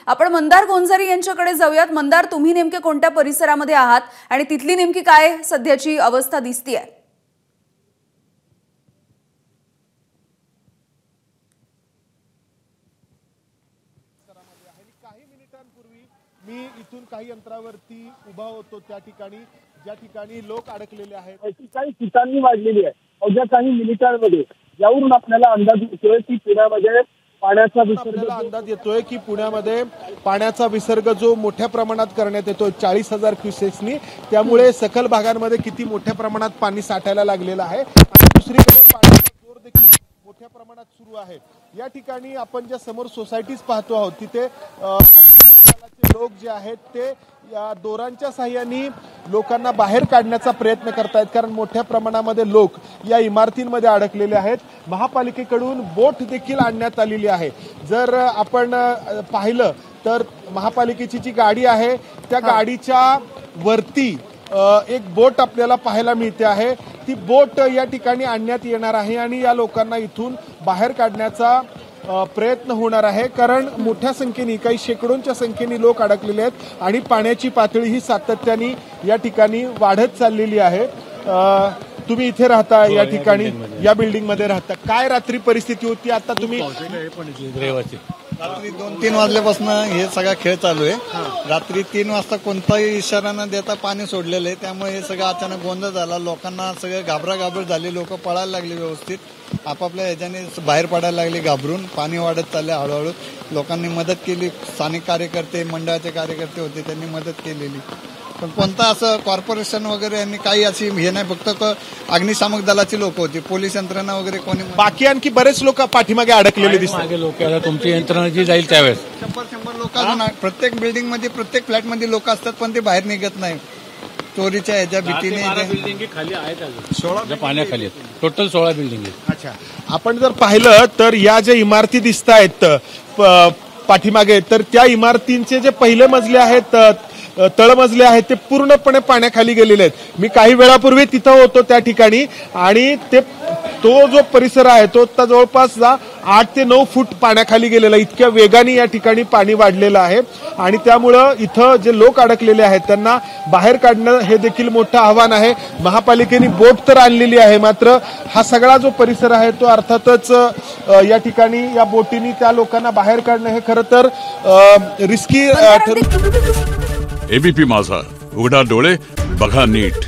आपण मंदार गोंजारी यांच्याकडे जाऊयात। मंदार, तुम्ही नेमके कोणत्या परिसरामध्ये आहात आणि तिथली नेमकी काय सध्याची अवस्था दिसतीये? काही मिनिटांपूर्वी मी इथून काही अंतरावरती उभा होतो त्या ठिकाणी ज्या ठिकाणी लोक अडकलेले आहेत, अशी काही ठिकाणी वाढलेली आहे। अवघ्या काही मिनिटांमध्ये यावरून आपल्याला अंदाज येतोय की पुण्यामध्ये पाण्याचा विसर्ग जो मोठ्या प्रमाणात करण्यात येतो 40,000 क्युसेक्सनी, त्यामुळे सखल भागांमध्ये किती मोठ्या प्रमाणात पाणी साठायला लागलेलं आहे आणि दुसरीकडे पाण्याचा जोर देखील मोठ्या प्रमाणात सुरू आहे। या ठिकाणी आपण ज्या समोर सोसायटीज पाहतो आहोत तिथे लोक जे आहेत ते या दोरांच्या साहाय्याने लोकांना बाहेर काढण्याचा प्रयत्न करतायत, कारण मोठ्या प्रमाणामध्ये लोक या इमारतींमध्ये अडकलेले आहेत। महापालिकेकडून बोट देखील आणण्यात आलेली आहे। जर आपण पाहिलं तर महापालिकेची जी गाडी आहे त्या गाडीच्या वरती एक बोट आपल्याला पाहायला मिळते आहे। ती बोट या ठिकाणी आणण्यात येणार आहे आणि या लोकांना इथून बाहेर काढण्याचा प्रयत्न होणार आहे, कारण मोठ्या संख्येने काही शेकडोंच्या संख्येने लोक अडकलेले आहेत आणि पाण्याची पातळी ही सातत्याने या ठिकाणी वाढत चाललेली आहे। तुम्ही इथे राहता, या ठिकाणी या बिल्डिंग मध्ये राहता, काय रात्री परिस्थिती होती? आता तुम्ही रात्री 2-3 वाजल्यापासून हे सगळा खेळ चालू आहे। रात्री 3 वाजता कोणताही इशारा न देता पाणी सोडलेलं आहे, त्यामुळे हे सगळं अचानक गोंधळ झाला। लोकांना सगळे घाबराघाबर झाले, लोक पळायला लागले, व्यवस्थित आपापल्या ह्याच्याने बाहेर पडायला लागले घाबरून। पाणी वाढत चालले हळूहळू। लोकांनी मदत केली, स्थानिक कार्यकर्ते, मंडळाचे कार्यकर्ते होते, त्यांनी मदत केलेली, पण कोणता असं कॉर्पोरेशन वगैरे यांनी काही अशी हे नाही, फक्त अग्निशामक दलाची लोक होती, पोलीस यंत्रणा वगैरे कोणी, बाकी आणखी बरेच लोक पाठीमागे अडकलेले दिसतात। लोक तुमची यंत्रणा जी जाईल त्यावेळेस 100 लोक अजून प्रत्येक बिल्डिंग मध्ये, प्रत्येक फ्लॅट मध्ये लोक असतात, पण ते बाहेर निघत नाही चोरीच्या ह्याच्या भीतीने। बिल्डिंग खाली आहेत, 16 पाण्याखाली आहेत, टोटल 16 बिल्डिंग आहेत। अच्छा, आपण जर पाहिलं तर या ज्या इमारती दिसत आहेत पाठीमागे, तर त्या इमारतींचे जे पहिले मजले आहेत, तळमजले आहेत, ते पूर्णपणे पाण्याखाली गेलेले आहेत। मी काही वेळापूर्वी तिथं होतो त्या ठिकाणी आणि तो जो परिसर आहे तो जवळपास 8 ते 9 फूट पाण्याखाली गेलेला, इतक्या वेगाने या ठिकाणी पाणी वाढलेलं आहे आणि त्यामुळं इथं जे लोक अडकलेले आहेत त्यांना बाहेर काढणं हे देखील मोठं आव्हान आहे। महापालिकेने बोट तर आणलेली आहे, मात्र हा सगळा जो परिसर आहे तो अर्थातच या ठिकाणी या बोटीने त्या लोकांना बाहेर काढणं हे खरं तर रिस्की ठरू। एबीपी माझा, उघडा डोळे बघा नीट।